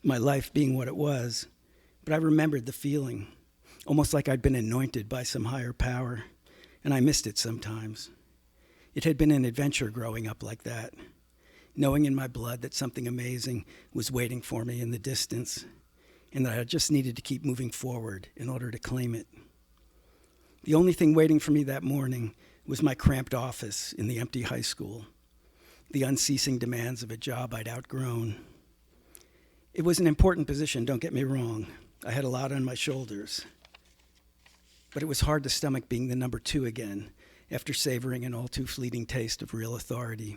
My life being what it was, but I remembered the feeling, almost like I'd been anointed by some higher power, and I missed it sometimes. It had been an adventure growing up like that, knowing in my blood that something amazing was waiting for me in the distance, and that I just needed to keep moving forward in order to claim it. The only thing waiting for me that morning was my cramped office in the empty high school, the unceasing demands of a job I'd outgrown. It was an important position, don't get me wrong. I had a lot on my shoulders. But it was hard to stomach being the number 2 again, after savoring an all too fleeting taste of real authority.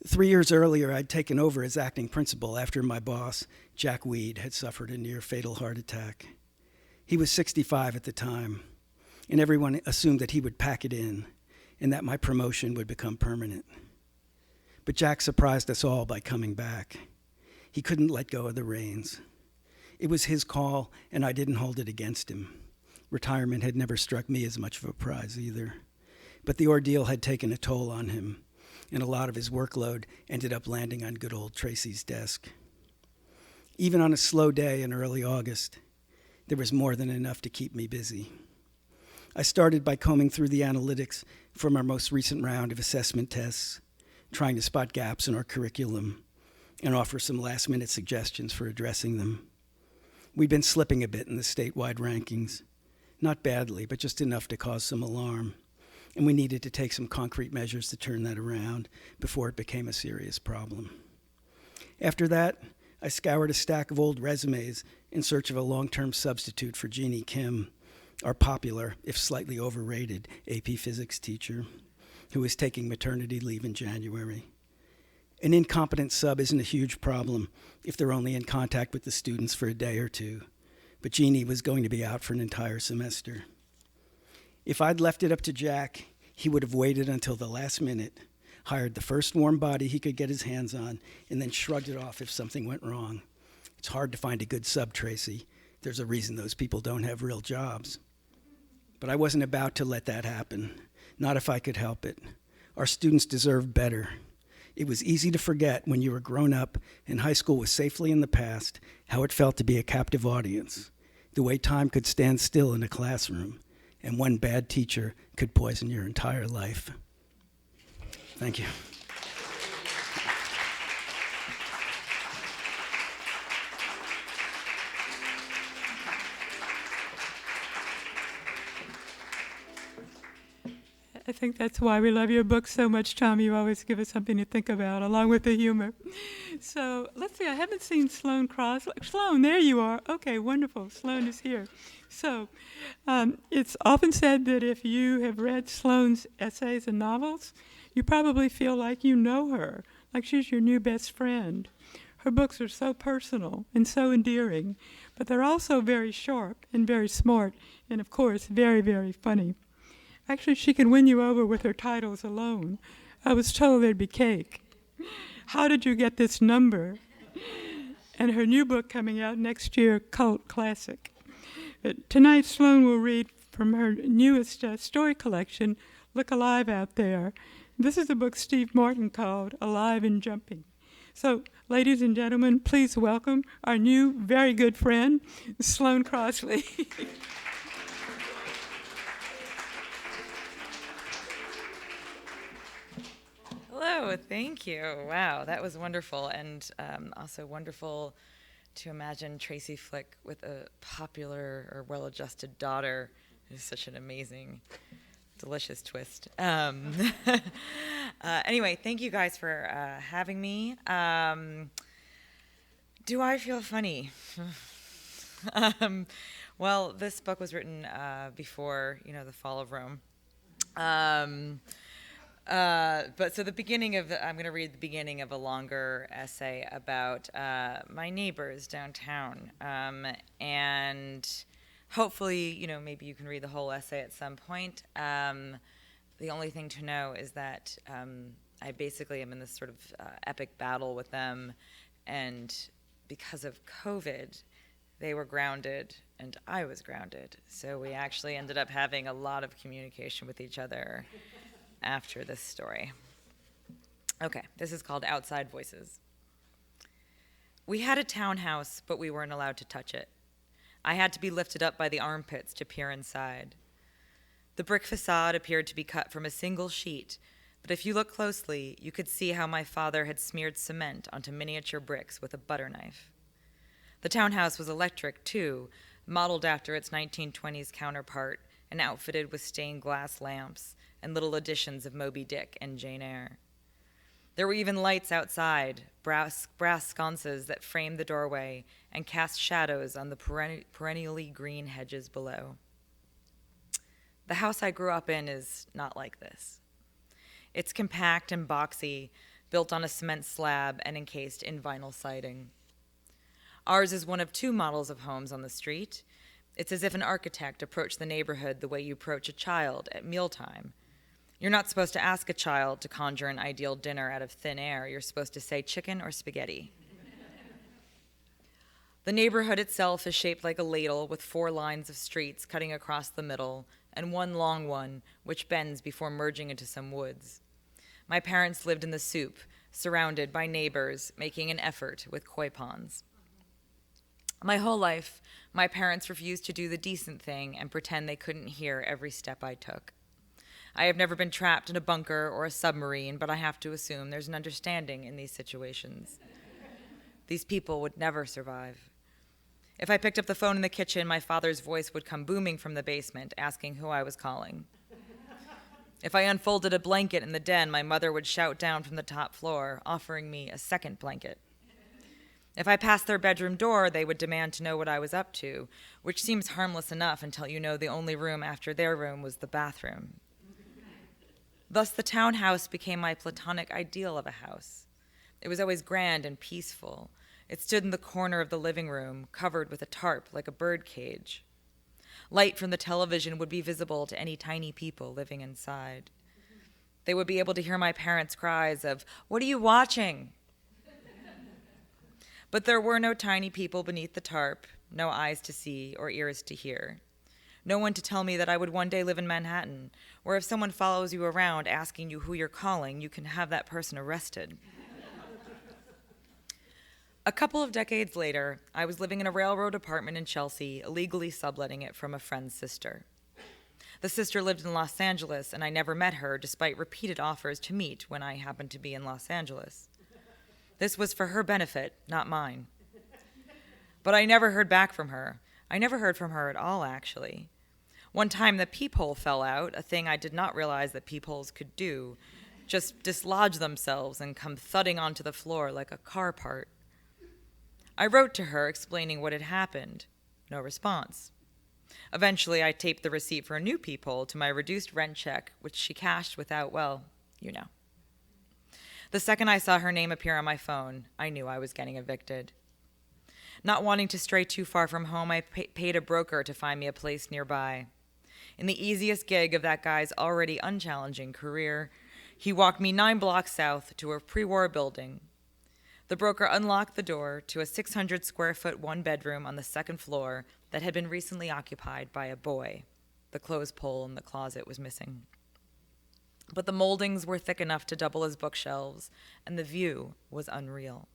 3 years earlier, I'd taken over as acting principal after my boss, Jack Weed, had suffered a near-fatal heart attack. He was 65 at the time, and everyone assumed that he would pack it in, and that my promotion would become permanent. But Jack surprised us all by coming back. He couldn't let go of the reins. It was his call, and I didn't hold it against him. Retirement had never struck me as much of a prize either. But the ordeal had taken a toll on him, and a lot of his workload ended up landing on good old Tracy's desk. Even on a slow day in early August, there was more than enough to keep me busy. I started by combing through the analytics from our most recent round of assessment tests, trying to spot gaps in our curriculum and offer some last-minute suggestions for addressing them. We'd been slipping a bit in the statewide rankings, not badly, but just enough to cause some alarm, and we needed to take some concrete measures to turn that around before it became a serious problem. After that, I scoured a stack of old resumes in search of a long-term substitute for Jeannie Kim, our popular, if slightly overrated, AP Physics teacher, who was taking maternity leave in January. An incompetent sub isn't a huge problem if they're only in contact with the students for a day or two, but Jeannie was going to be out for an entire semester. If I'd left it up to Jack, he would have waited until the last minute, hired the first warm body he could get his hands on, and then shrugged it off if something went wrong. It's hard to find a good sub, Tracy. There's a reason those people don't have real jobs. But I wasn't about to let that happen, not if I could help it. Our students deserve better. It was easy to forget when you were grown up and high school was safely in the past how it felt to be a captive audience, the way time could stand still in a classroom, and one bad teacher could poison your entire life. Thank you. I think that's why we love your book so much, Tom. You always give us something to think about, along with the humor. So let's see, I haven't seen Sloane Crosley. Sloane, there you are. Okay, wonderful. Sloane is here. So it's often said that if you have read Sloane's essays and novels, you probably feel like you know her, like she's your new best friend. Her books are so personal and so endearing, but they're also very sharp and very smart, and of course, very, very funny. Actually, she can win you over with her titles alone. I was told there'd be cake. How did you get this number? And her new book coming out next year, Cult Classic. Tonight, Sloane will read from her newest story collection, Look Alive Out There. This is a book Steve Martin called Alive and Jumping. So, ladies and gentlemen, please welcome our new, very good friend, Sloane Crosley. Hello, thank you. Wow, that was wonderful, and also wonderful to imagine Tracy Flick with a popular or well-adjusted daughter. It is such an amazing, delicious twist. Anyway, thank you guys for having me. Do I feel funny? Well, this book was written before, the fall of Rome. But so I'm going to read the beginning of a longer essay about my neighbors downtown. And hopefully, maybe you can read the whole essay at some point. The only thing to know is that I basically am in this sort of epic battle with them. And because of COVID, they were grounded and I was grounded. So we actually ended up having a lot of communication with each other after this story. Okay, this is called Outside Voices. We had a townhouse, but we weren't allowed to touch it. I had to be lifted up by the armpits to peer inside. The brick facade appeared to be cut from a single sheet, but if you look closely, you could see how my father had smeared cement onto miniature bricks with a butter knife. The townhouse was electric, too, modeled after its 1920s counterpart and outfitted with stained glass lamps and little editions of Moby Dick and Jane Eyre. There were even lights outside, brass sconces that framed the doorway and cast shadows on the perennially green hedges below. The house I grew up in is not like this. It's compact and boxy, built on a cement slab and encased in vinyl siding. Ours is one of two models of homes on the street. It's as if an architect approached the neighborhood the way you approach a child at mealtime, You're not supposed to ask a child to conjure an ideal dinner out of thin air. You're supposed to say chicken or spaghetti. The neighborhood itself is shaped like a ladle with 4 lines of streets cutting across the middle and one long one which bends before merging into some woods. My parents lived in the soup, surrounded by neighbors making an effort with koi ponds. My whole life, my parents refused to do the decent thing and pretend they couldn't hear every step I took. I have never been trapped in a bunker or a submarine, but I have to assume there's an understanding in these situations. These people would never survive. If I picked up the phone in the kitchen, my father's voice would come booming from the basement, asking who I was calling. If I unfolded a blanket in the den, my mother would shout down from the top floor, offering me a second blanket. If I passed their bedroom door, they would demand to know what I was up to, which seems harmless enough until you know the only room after their room was the bathroom. Thus, the townhouse became my platonic ideal of a house. It was always grand and peaceful. It stood in the corner of the living room, covered with a tarp like a bird cage. Light from the television would be visible to any tiny people living inside. They would be able to hear my parents' cries of, "What are you watching?" But there were no tiny people beneath the tarp, no eyes to see or ears to hear. No one to tell me that I would one day live in Manhattan, where if someone follows you around asking you who you're calling, you can have that person arrested. A couple of decades later, I was living in a railroad apartment in Chelsea, illegally subletting it from a friend's sister. The sister lived in Los Angeles, and I never met her, despite repeated offers to meet when I happened to be in Los Angeles. This was for her benefit, not mine. But I never heard back from her. I never heard from her at all, actually. One time the peephole fell out, a thing I did not realize that peepholes could do, just dislodge themselves and come thudding onto the floor like a car part. I wrote to her explaining what had happened. No response. Eventually, I taped the receipt for a new peephole to my reduced rent check, which she cashed without, well, you know. The second I saw her name appear on my phone, I knew I was getting evicted. Not wanting to stray too far from home, I paid a broker to find me a place nearby. In the easiest gig of that guy's already unchallenging career, he walked me 9 blocks south to a pre-war building. The broker unlocked the door to a 600-square-foot one-bedroom on the second floor that had been recently occupied by a boy. The clothes pole in the closet was missing. But the moldings were thick enough to double as bookshelves, and the view was unreal.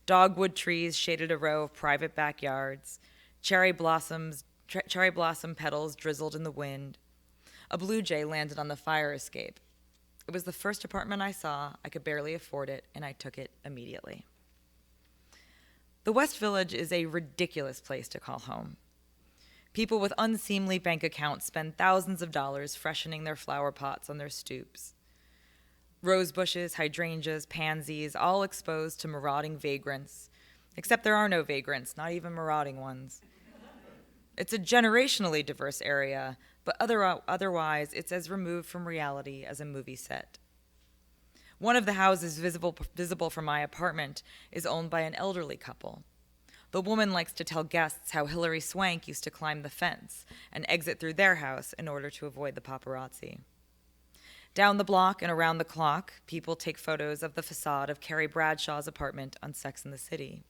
Dogwood trees shaded a row of private backyards. Cherry blossom petals drizzled in the wind. A blue jay landed on the fire escape. It was the first apartment I saw. I could barely afford it, and I took it immediately. The West Village is a ridiculous place to call home. People with unseemly bank accounts spend thousands of dollars freshening their flower pots on their stoops. Rose bushes, hydrangeas, pansies, all exposed to marauding vagrants, except there are no vagrants, not even marauding ones. It's a generationally diverse area, but otherwise it's as removed from reality as a movie set. One of the houses visible from my apartment is owned by an elderly couple. The woman likes to tell guests how Hilary Swank used to climb the fence and exit through their house in order to avoid the paparazzi. Down the block and around the clock, people take photos of the facade of Carrie Bradshaw's apartment on Sex and the City.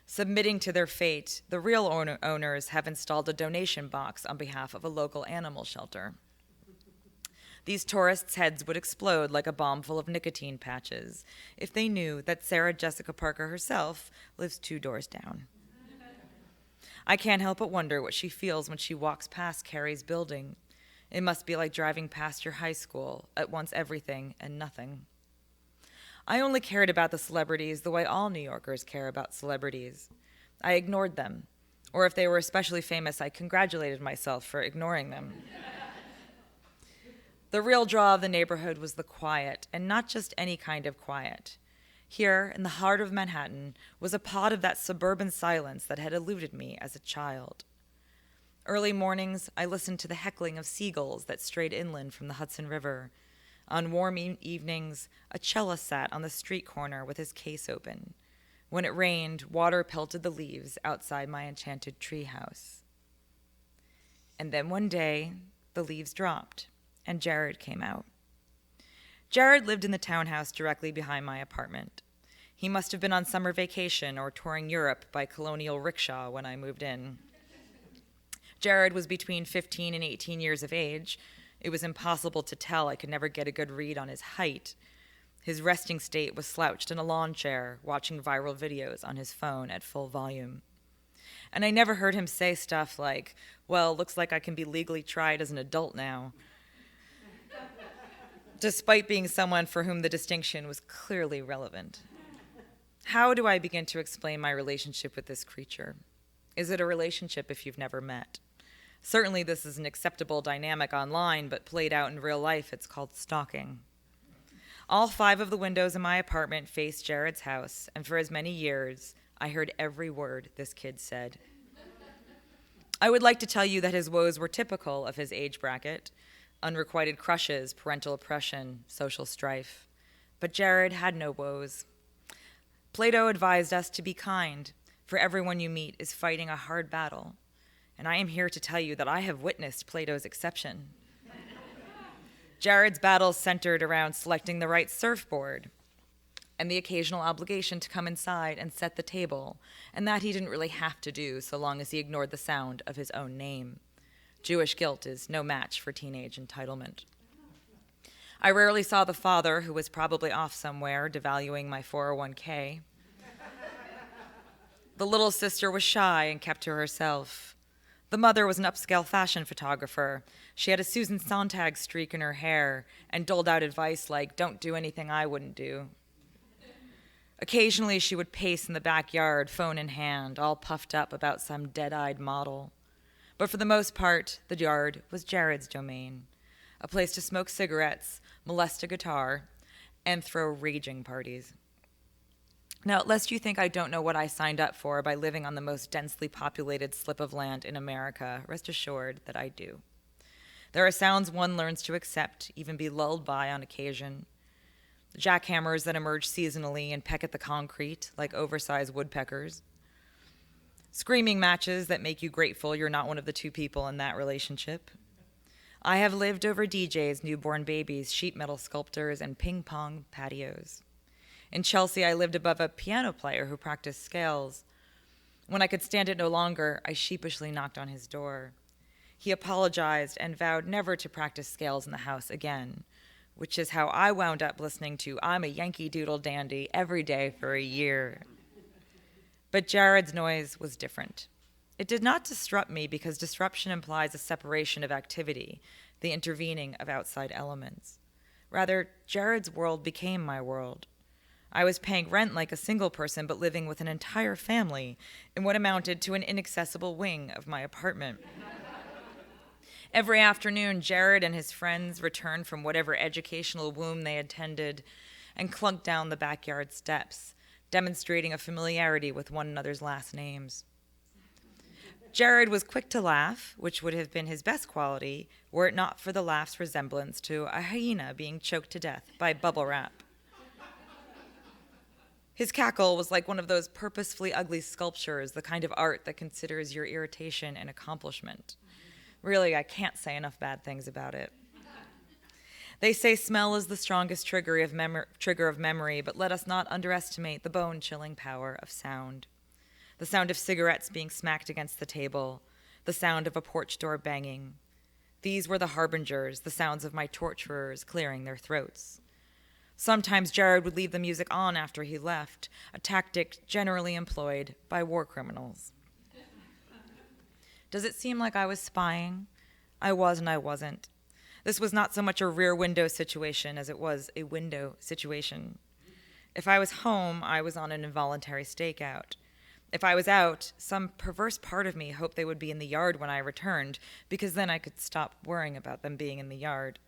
Submitting to their fate, the real owners have installed a donation box on behalf of a local animal shelter. These tourists' heads would explode like a bomb full of nicotine patches if they knew that Sarah Jessica Parker herself lives 2 doors down. I can't help but wonder what she feels when she walks past Carrie's building. It must be like driving past your high school, at once everything and nothing. I only cared about the celebrities the way all New Yorkers care about celebrities. I ignored them, or if they were especially famous, I congratulated myself for ignoring them. The real draw of the neighborhood was the quiet, and not just any kind of quiet. Here, in the heart of Manhattan, was a pod of that suburban silence that had eluded me as a child. Early mornings, I listened to the heckling of seagulls that strayed inland from the Hudson River. On warm evenings, a cellist sat on the street corner with his case open. When it rained, water pelted the leaves outside my enchanted treehouse. And then one day, the leaves dropped, and Jared came out. Jared lived in the townhouse directly behind my apartment. He must have been on summer vacation or touring Europe by colonial rickshaw when I moved in. Jared was between 15 and 18 years of age. It was impossible to tell. I could never get a good read on his height. His resting state was slouched in a lawn chair, watching viral videos on his phone at full volume. And I never heard him say stuff like, well, looks like I can be legally tried as an adult now, despite being someone for whom the distinction was clearly relevant. How do I begin to explain my relationship with this creature? Is it a relationship if you've never met? Certainly this is an acceptable dynamic online, but played out in real life, it's called stalking. All 5 of the windows in my apartment faced Jared's house, and for as many years, I heard every word this kid said. I would like to tell you that his woes were typical of his age bracket: unrequited crushes, parental oppression, social strife. But Jared had no woes. Plato advised us to be kind, for everyone you meet is fighting a hard battle. And I am here to tell you that I have witnessed Plato's exception. Jared's battles centered around selecting the right surfboard and the occasional obligation to come inside and set the table, and that he didn't really have to do so long as he ignored the sound of his own name. Jewish guilt is no match for teenage entitlement. I rarely saw the father, who was probably off somewhere devaluing my 401k. The little sister was shy and kept to herself. The mother was an upscale fashion photographer. She had a Susan Sontag streak in her hair and doled out advice like, don't do anything I wouldn't do. Occasionally, she would pace in the backyard, phone in hand, all puffed up about some dead-eyed model. But for the most part, the yard was Jared's domain, a place to smoke cigarettes, molest a guitar, and throw raging parties. Now, lest you think I don't know what I signed up for by living on the most densely populated slip of land in America, rest assured that I do. There are sounds one learns to accept, even be lulled by on occasion. Jackhammers that emerge seasonally and peck at the concrete like oversized woodpeckers. Screaming matches that make you grateful you're not one of the 2 people in that relationship. I have lived over DJs, newborn babies, sheet metal sculptors, and ping pong patios. In Chelsea, I lived above a piano player who practiced scales. When I could stand it no longer, I sheepishly knocked on his door. He apologized and vowed never to practice scales in the house again, which is how I wound up listening to I'm a Yankee Doodle Dandy every day for a year. But Jared's noise was different. It did not disrupt me because disruption implies a separation of activity, the intervening of outside elements. Rather, Jared's world became my world. I was paying rent like a single person, but living with an entire family in what amounted to an inaccessible wing of my apartment. Every afternoon, Jared and his friends returned from whatever educational womb they attended and clunked down the backyard steps, demonstrating a familiarity with one another's last names. Jared was quick to laugh, which would have been his best quality were it not for the laugh's resemblance to a hyena being choked to death by bubble wrap. His cackle was like one of those purposefully ugly sculptures, the kind of art that considers your irritation an accomplishment. Really, I can't say enough bad things about it. They say smell is the strongest trigger of memory, but let us not underestimate the bone-chilling power of sound. The sound of cigarettes being smacked against the table, the sound of a porch door banging. These were the harbingers, the sounds of my torturers clearing their throats. Sometimes Jared would leave the music on after he left, a tactic generally employed by war criminals. Does it seem like I was spying? I was and I wasn't. This was not so much a rear window situation as it was a window situation. If I was home, I was on an involuntary stakeout. If I was out, some perverse part of me hoped they would be in the yard when I returned, because then I could stop worrying about them being in the yard.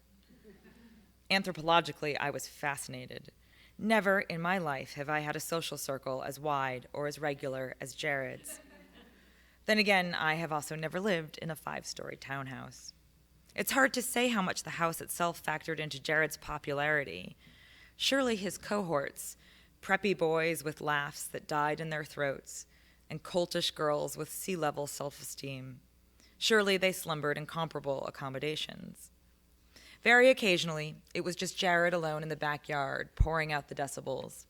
Anthropologically, I was fascinated. Never in my life have I had a social circle as wide or as regular as Jared's. Then again, I have also never lived in a 5-story townhouse. It's hard to say how much the house itself factored into Jared's popularity. Surely his cohorts, preppy boys with laughs that died in their throats, and coltish girls with sea-level self-esteem, surely they slumbered in comparable accommodations. Very occasionally, it was just Jared alone in the backyard, pouring out the decibels.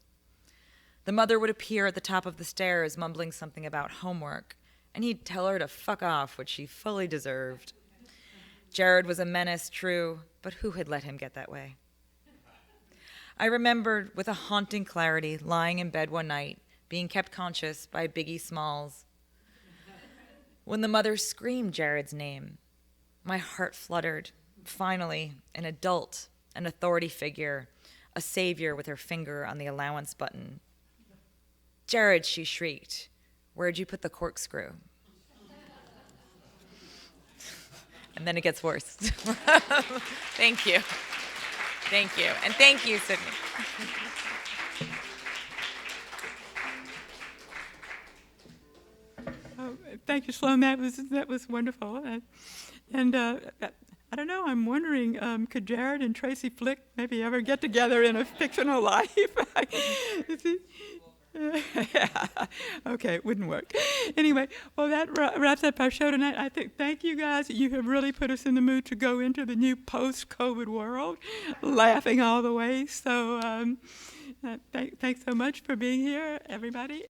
The mother would appear at the top of the stairs, mumbling something about homework, and he'd tell her to fuck off, which she fully deserved. Jared was a menace, true, but who had let him get that way? I remembered with a haunting clarity lying in bed one night, being kept conscious by Biggie Smalls. When the mother screamed Jared's name, my heart fluttered. Finally, an adult, an authority figure, a savior with her finger on the allowance button. "Jared," she shrieked, "where'd you put the corkscrew?" And then it gets worse. Thank you. Thank you. And thank you, Sydney. Oh, thank you, Sloane. That was wonderful. I don't know. I'm wondering, could Jared and Tracy Flick maybe ever get together in a fictional life? Yeah. Okay, it wouldn't work. Anyway, well, that wraps up our show tonight. I think, thank you guys. You have really put us in the mood to go into the new post-COVID world, laughing all the way. So thanks so much for being here, everybody.